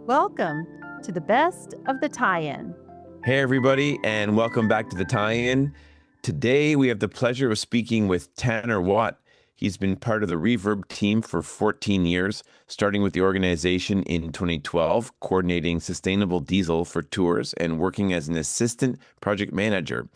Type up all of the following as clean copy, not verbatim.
Welcome to the best of the tie-in. Hey, everybody, and welcome back to the tie-in. Today, we have the pleasure of speaking with Tanner Watt. He's been part of the Reverb team for 14 years, starting with the organization in 2012, coordinating sustainable diesel for tours and working as an assistant project manager.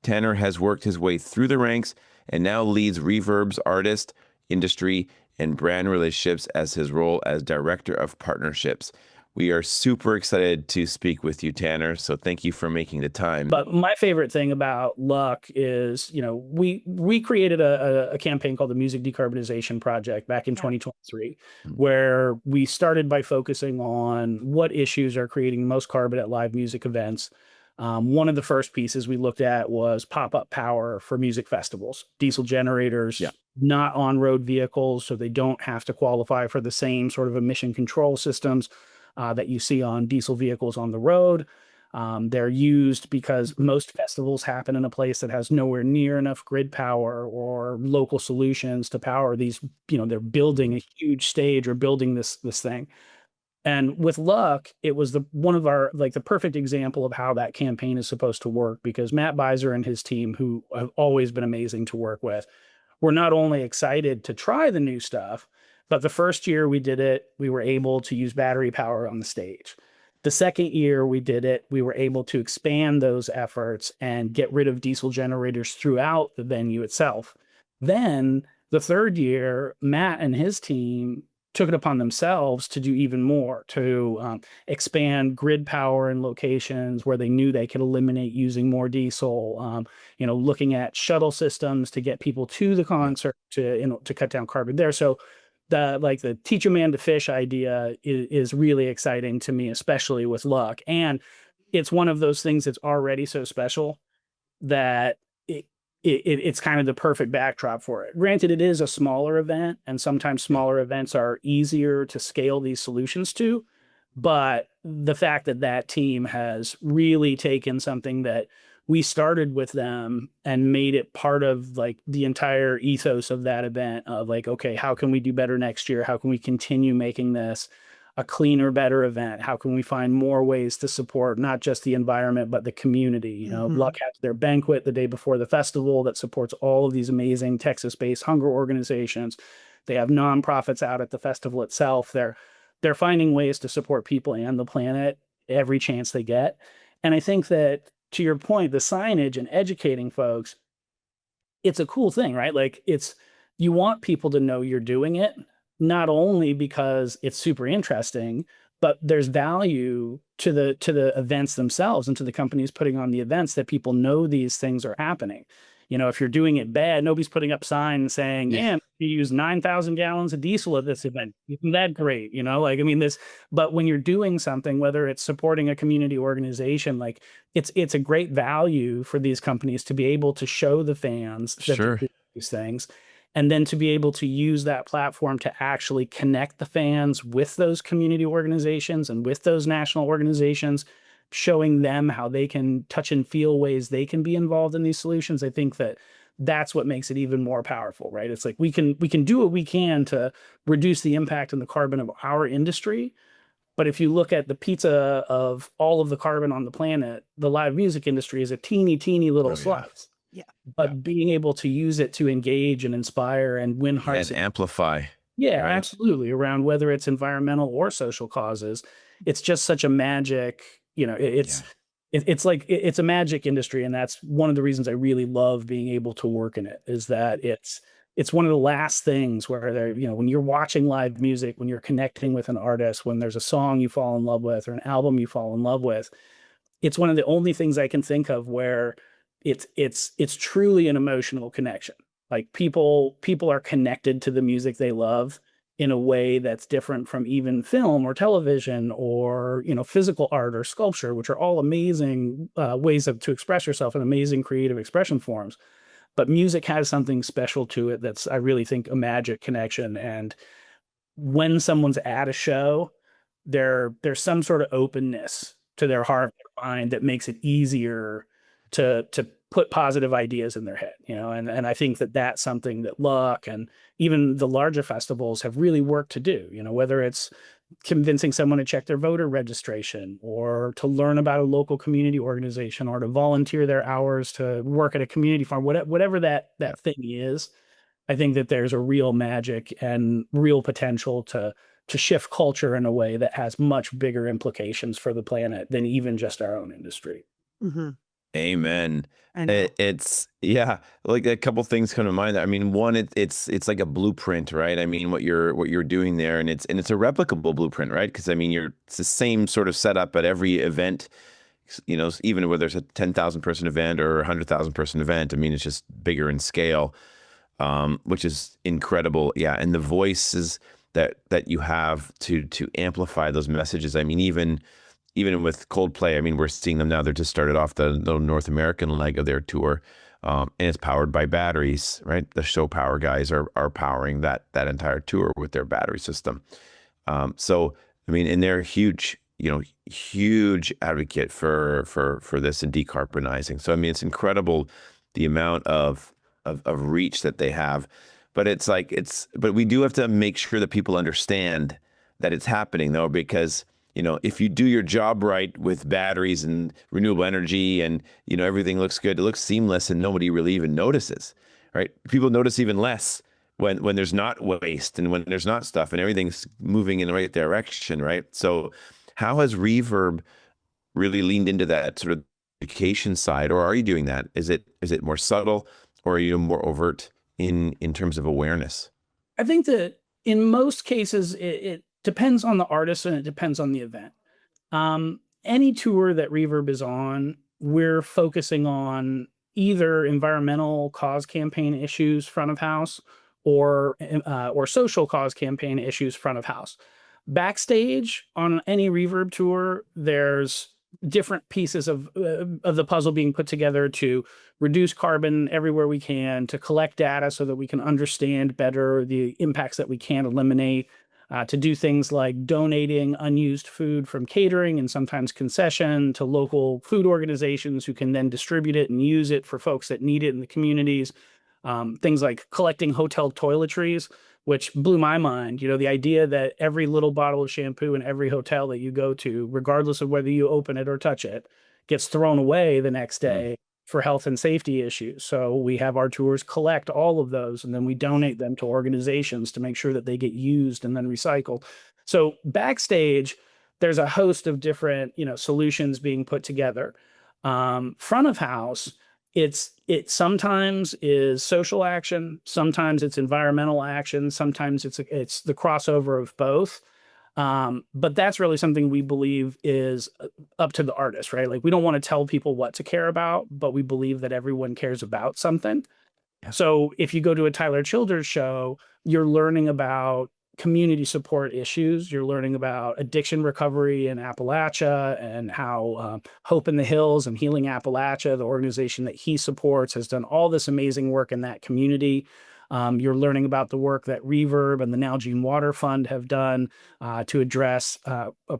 Tanner has worked his way through the ranks and now leads Reverb's artist, industry, and brand relationships as his role as director of partnerships. We are super excited to speak with you, Tanner. So thank you for making the time. But my favorite thing about Luck is, we created a campaign called the Music Decarbonization Project back in 2023, where we started by focusing on what issues are creating the most carbon at live music events. One of the first pieces we looked at was pop-up power for music festivals, diesel generators, not on-road vehicles, so they don't have to qualify for the same sort of emission control systems that you see on diesel vehicles on the road. They're used because most festivals happen in a place that has nowhere near enough grid power or local solutions to power these. They're building a huge stage or building this thing. And with Luck, it was one of our the perfect example of how that campaign is supposed to work, because Matt Beiser and his team, who have always been amazing to work with, were not only excited to try the new stuff, but the first year we did it, we were able to use battery power on the stage. The second year we did it, we were able to expand those efforts and get rid of diesel generators throughout the venue itself. Then the third year, Matt and his team took it upon themselves to do even more, to expand grid power in locations where they knew they could eliminate using more diesel, looking at shuttle systems to get people to the concert to cut down carbon there. So the teach a man to fish idea is really exciting to me, especially with Luck. And it's one of those things that's already so special that it's kind of the perfect backdrop for it. Granted, it is a smaller event, and sometimes smaller events are easier to scale these solutions to. But the fact that team has really taken something that we started with them and made it part of the entire ethos of that event of okay, how can we do better next year? How can we continue making this a cleaner, better event? How can we find more ways to support not just the environment, but the community? Luck has their banquet the day before the festival that supports all of these amazing Texas-based hunger organizations. They have nonprofits out at the festival itself. They're finding ways to support people and the planet every chance they get. And I think that, to your point, the signage and educating folks, it's a cool thing, right? You want people to know you're doing it, not only because it's super interesting, but there's value to the events themselves and to the companies putting on the events, that people know these things are happening. If you're doing it bad, nobody's putting up signs saying, you use 9,000 gallons of diesel at this event. Isn't that great? But when you're doing something, whether it's supporting a community organization, it's a great value for these companies to be able to show the fans that they do these things, and then to be able to use that platform to actually connect the fans with those community organizations and with those national organizations, showing them how they can touch and feel ways they can be involved in these solutions. I think that's what makes it even more powerful, right? It's we can do what we can to reduce the impact and the carbon of our industry. But if you look at the pizza of all of the carbon on the planet, the live music industry is a teeny little slice. But being able to use it to engage and inspire and win hearts and amplify. Yeah, right? Absolutely. Around whether it's environmental or social causes, it's just such a magic. It's a magic industry, and that's one of the reasons I really love being able to work in it, is that it's one of the last things where when you're watching live music, when you're connecting with an artist, when there's a song you fall in love with or an album you fall in love with, it's one of the only things I can think of where it's truly an emotional connection. People are connected to the music they love in a way that's different from even film or television or physical art or sculpture, which are all amazing ways to express yourself and amazing creative expression forms. But music has something special to it that's, I really think, a magic connection. And when someone's at a show, there's some sort of openness to their heart, their mind, that makes it easier to put positive ideas in their head, and I think that's something that Luck and even the larger festivals have really worked to do, whether it's convincing someone to check their voter registration, or to learn about a local community organization, or to volunteer their hours to work at a community farm, whatever that thing is. I think that there's a real magic and real potential to shift culture in a way that has much bigger implications for the planet than even just our own industry. Mm-hmm. Amen. I know. It's yeah, like a couple things come to mind. I mean, one, it's like a blueprint, right? I mean, what you're doing there, and it's a replicable blueprint, right? Because I mean, it's the same sort of setup at every event. You know, even whether it's a 10,000 person event or a 100,000 person event. I mean, it's just bigger in scale, which is incredible. Yeah, and the voices that you have to amplify those messages. I mean, even with Coldplay, I mean, we're seeing them now. They're just started off the North American leg of their tour, and it's powered by batteries, right? The show power guys are powering that entire tour with their battery system. So, I mean, and they're huge advocate for this and decarbonizing. So, I mean, it's incredible the amount of reach that they have. But but we do have to make sure that people understand that it's happening, though, because, you know, if you do your job right with batteries and renewable energy and, you know, everything looks good, it looks seamless and nobody really even notices, right? People notice even less when there's not waste and when there's not stuff and everything's moving in the right direction, right? So how has Reverb really leaned into that sort of education side, or are you doing that? Is it more subtle, or are you more overt in terms of awareness? I think that in most cases, it depends on the artist and it depends on the event. Any tour that Reverb is on, we're focusing on either environmental cause campaign issues front of house, or social cause campaign issues front of house. Backstage on any Reverb tour, there's different pieces of the puzzle being put together to reduce carbon everywhere we can, to collect data so that we can understand better the impacts that we can eliminate, to do things like donating unused food from catering and sometimes concession to local food organizations who can then distribute it and use it for folks that need it in the communities. Things like collecting hotel toiletries, which blew my mind. You know, the idea that every little bottle of shampoo in every hotel that you go to, regardless of whether you open it or touch it, gets thrown away the next day for health and safety issues. So we have our tours collect all of those, and then we donate them to organizations to make sure that they get used and then recycled. So Backstage, there's a host of different, you know, solutions being put together. Front of house, it sometimes is social action, sometimes it's environmental action, sometimes it's the crossover of both. But that's really something we believe is up to the artist, right? Like, we don't want to tell people what to care about, but we believe that everyone cares about something. Yeah. So if you go to a Tyler Childers show, you're learning about community support issues. You're learning about addiction recovery in Appalachia, and how Hope in the Hills and Healing Appalachia, the organization that he supports, has done all this amazing work in that community. You're learning about the work that Reverb and the Nalgene Water Fund have done to address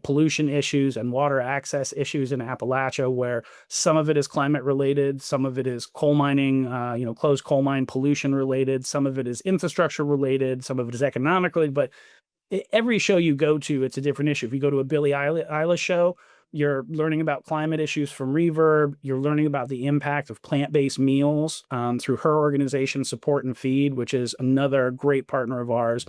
pollution issues and water access issues in Appalachia, where some of it is climate related, some of it is coal mining, closed coal mine pollution related, some of it is infrastructure related, some of it is economic related. But every show you go to, it's a different issue. If you go to a Billie Eilish show, you're learning about climate issues from Reverb. You're learning about the impact of plant-based meals through her organization, Support and Feed, which is another great partner of ours.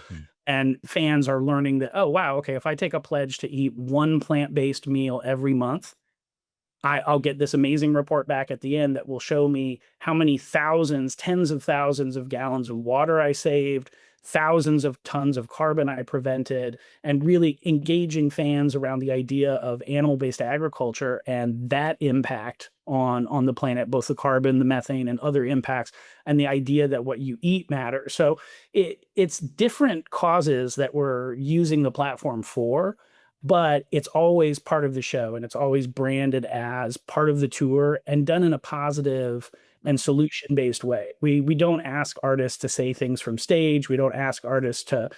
And fans are learning that, oh, wow, okay, if I take a pledge to eat one plant-based meal every month, I'll get this amazing report back at the end that will show me how many thousands, tens of thousands of gallons of water I saved, thousands of tons of carbon I prevented, and really engaging fans around the idea of animal-based agriculture and that impact on the planet, both the carbon, the methane, and other impacts, and the idea that what you eat matters. So it's different causes that we're using the platform for, but it's always part of the show, and it's always branded as part of the tour and done in a positive and solution-based way. We don't ask artists to say things from stage. We don't ask artists to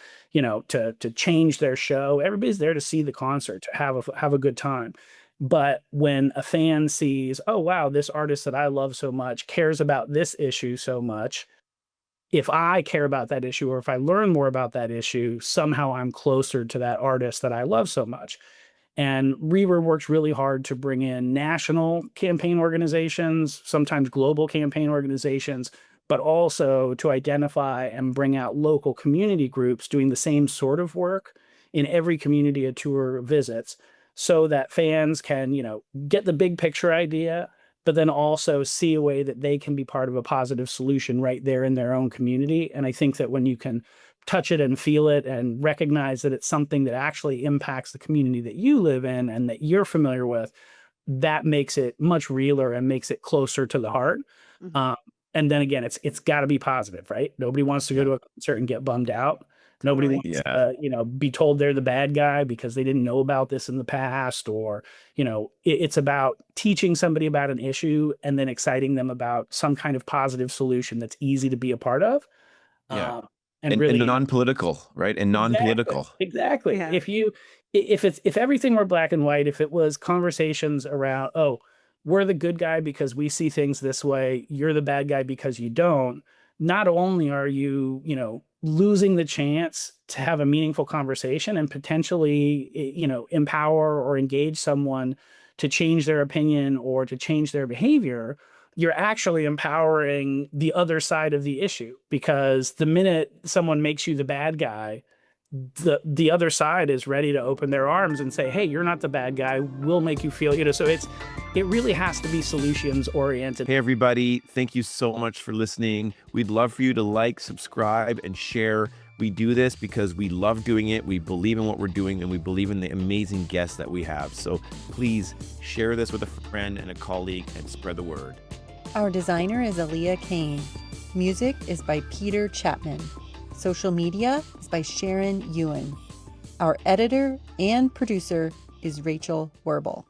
change their show. Everybody's there to see the concert, to have a good time. But when a fan sees, oh wow, this artist that I love so much cares about this issue so much, if I care about that issue, or if I learn more about that issue, somehow I'm closer to that artist that I love so much. And Reverb works really hard to bring in national campaign organizations, sometimes global campaign organizations, but also to identify and bring out local community groups doing the same sort of work in every community a tour visits, so that fans can, get the big picture idea, but then also see a way that they can be part of a positive solution right there in their own community. And I think that when you can touch it and feel it and recognize that it's something that actually impacts the community that you live in and that you're familiar with, that makes it much realer and makes it closer to the heart. And then again, it's got to be positive, right? Nobody wants to go to a concert and get bummed out. Nobody wants to, be told they're the bad guy because they didn't know about this in the past, or, it's about teaching somebody about an issue and then exciting them about some kind of positive solution that's easy to be a part of. And really non-political, right? And non-political. Exactly. Yeah. If everything were black and white, if it was conversations around, oh, we're the good guy because we see things this way, you're the bad guy because you don't, not only are you, losing the chance to have a meaningful conversation and potentially, empower or engage someone to change their opinion or to change their behavior, you're actually empowering the other side of the issue, because the minute someone makes you the bad guy, the other side is ready to open their arms and say, hey, you're not the bad guy. We'll make you feel, so it really has to be solutions oriented. Hey, everybody. Thank you so much for listening. We'd love for you to like, subscribe, and share. We do this because we love doing it. We believe in what we're doing, and we believe in the amazing guests that we have. So please share this with a friend and a colleague and spread the word. Our designer is Aaliyah Kane. Music is by Peter Chapman. Social media is by Sharon Ewan. Our editor and producer is Rachel Werbel.